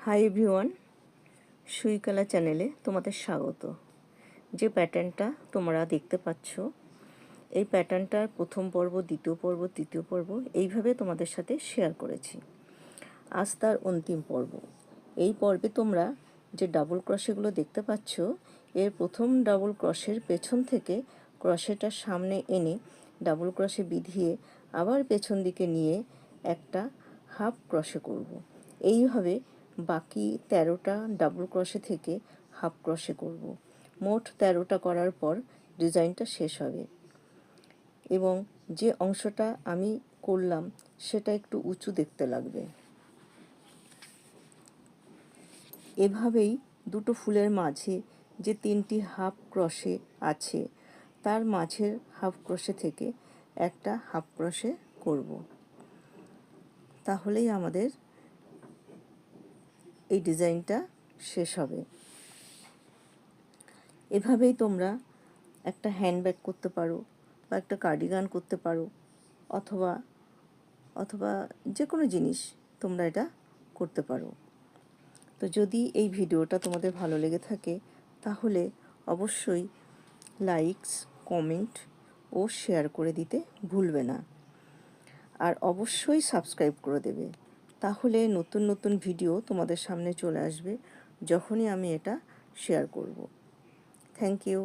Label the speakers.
Speaker 1: Hi everyone, সুইকালা চ্যানেলে তোমাদের স্বাগত। যে প্যাটার্নটা তোমরা দেখতে পাচ্ছ, এই প্যাটার্নটার প্রথম পর্ব, দ্বিতীয় পর্ব, তৃতীয় পর্ব এইভাবে তোমাদের সাথে শেয়ার করেছি। আজ তার অন্তিম পর্ব। এই পর্বে তোমরা যে ডাবল ক্রশেগুলো দেখতে পাচ্ছ, এর প্রথম ডাবল ক্রশের পেছন থেকে ক্রশেটার সামনে এনে ডাবল ক্রশে বিধিয়ে আবার পেছন দিকে নিয়ে একটা হাফ ক্রশে করব। এইভাবে বাকি 13টা ডাবল ক্রশে থেকে হাফ ক্রশে করব। মোট 13টা করার পর ডিজাইনটা শেষ হবে এবং যে অংশটা আমি করলাম সেটা একটু উঁচু দেখতে লাগবে। এভাবেই দুটো ফুলের মাঝে যে 3টি হাফ ক্রশে আছে তার মাঝের হাফ ক্রশে থেকে একটা হাফ ক্রশে করব। তাহলেই আমাদের এই ডিজাইনটা শেষ হবে। এভাবেই তোমরা একটা হ্যান্ডব্যাগ করতে পারো বা একটা কার্ডিগান করতে পারো, অথবা যে কোনো জিনিস তোমরা এটা করতে পারো। তো যদি এই ভিডিওটা তোমাদের ভালো লেগে থাকে তাহলে অবশ্যই লাইকস, কমেন্ট ও শেয়ার করে দিতে ভুলবে না। আর অবশ্যই সাবস্ক্রাইব করে দেবে, তাহলে নতুন নতুন ভিডিও তোমাদের সামনে চলে আসবে যখনই আমি এটা শেয়ার করব। Thank you.